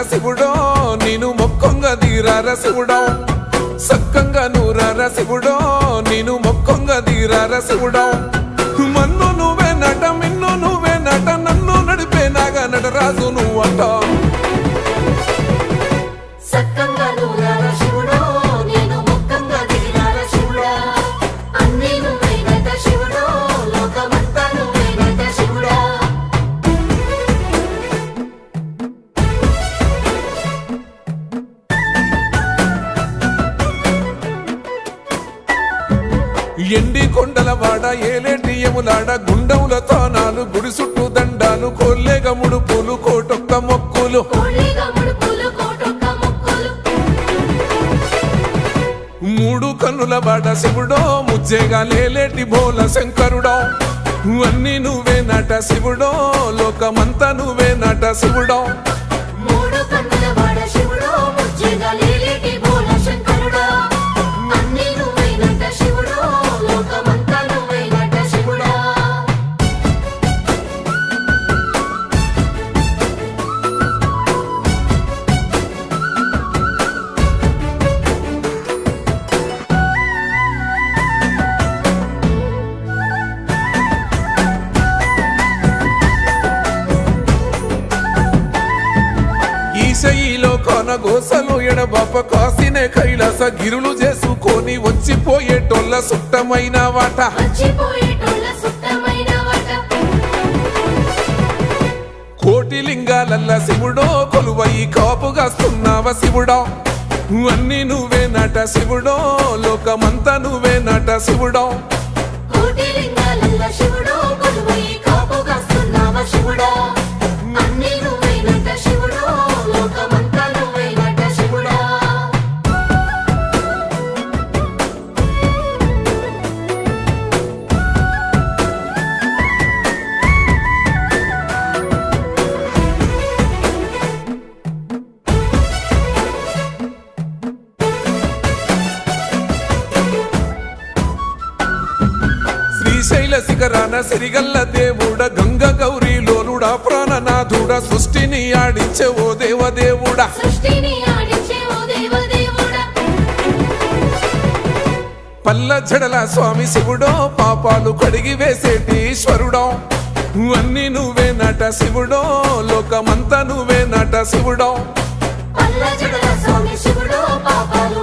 శివుడో నేను మొక్కొంగ దీరార శివుడో సక్కంగా నూరార శివుడో నేను మొక్కొంగ దీరార శివుడో మన్ను నువ్వే నట మిన్ను నువ్వే నట నన్ను నడిపే నాగా నటరాజు నువ్వంట సక్కంగా నూరార శివుడో నేను మొక్కంగా దీరార శివుడా అన్నీ నువ్వే నట శివుడో లోకమంతా నువ్వే నట శివుడా ఎండి కొండల వాడ ఏలేటి యములాడ గుండములతో నాలు గుడి చుట్టూ దండాలు కొల్లేగ ముడుపులు కోటొక్క మొక్కులు కోళ్ళిగా ముడుపులు కోటొక్క మొక్కులు మూడు కన్నుల వాడ శివుడో ముజ్జేగా లేలేటి భోల శంకరుడో అన్నీ నువ్వే నట శివుడో లోకమంతా నువ్వే నట శివుడో మూడు కన్నుల వాడ శివుడో ముజ్జేగా లేలేటి భోల శంకరుడా అన్నీ నువ్వే నట శివుడో లోకమంతా నువ్వే నట శివుడా ఈశయిలో కొనగోసలు ఎడబాప కాసినే కైలాస గిరులు చేసుకొని వచ్చిపోయేటోళ్ళ సుట్టమైన వాట వచ్చిపోయేటోళ్ళ సుత్తమైన వాట కోటి లింగాలల్ల శివుడో కొలువయి కాపుగాస్తున్నావ శివుడో అన్నీ నువ్వే నట శివుడో లోకమంతా నువ్వే నట శివుడో కోటి లింగాలల్ల శివుడో కొలువై కాపుగాస్తున్నావ శివుడా అన్నీ నువ్వే నట శివుడో లోకమంతా నువ్వే నట శివుడా శ్రీశైల శిఖరాన సిరిగల్ల దేవుడ గంగ గౌరీ లోలుడా ప్రాణనాథుడ సృష్టిని ఆడించే ఓ దేవదేవుడా సృష్టిని ఆడించే ఓ దేవదేవుడా పల్ల జడల స్వామి శివుడో పాపాలు కడిగి వేసేటి ఈశ్వరుడో అన్నీ నువ్వే నట శివుడో లోకమంతా నువ్వే నట శివుడో పల్ల జడల స్వామి శివుడో పాపాలు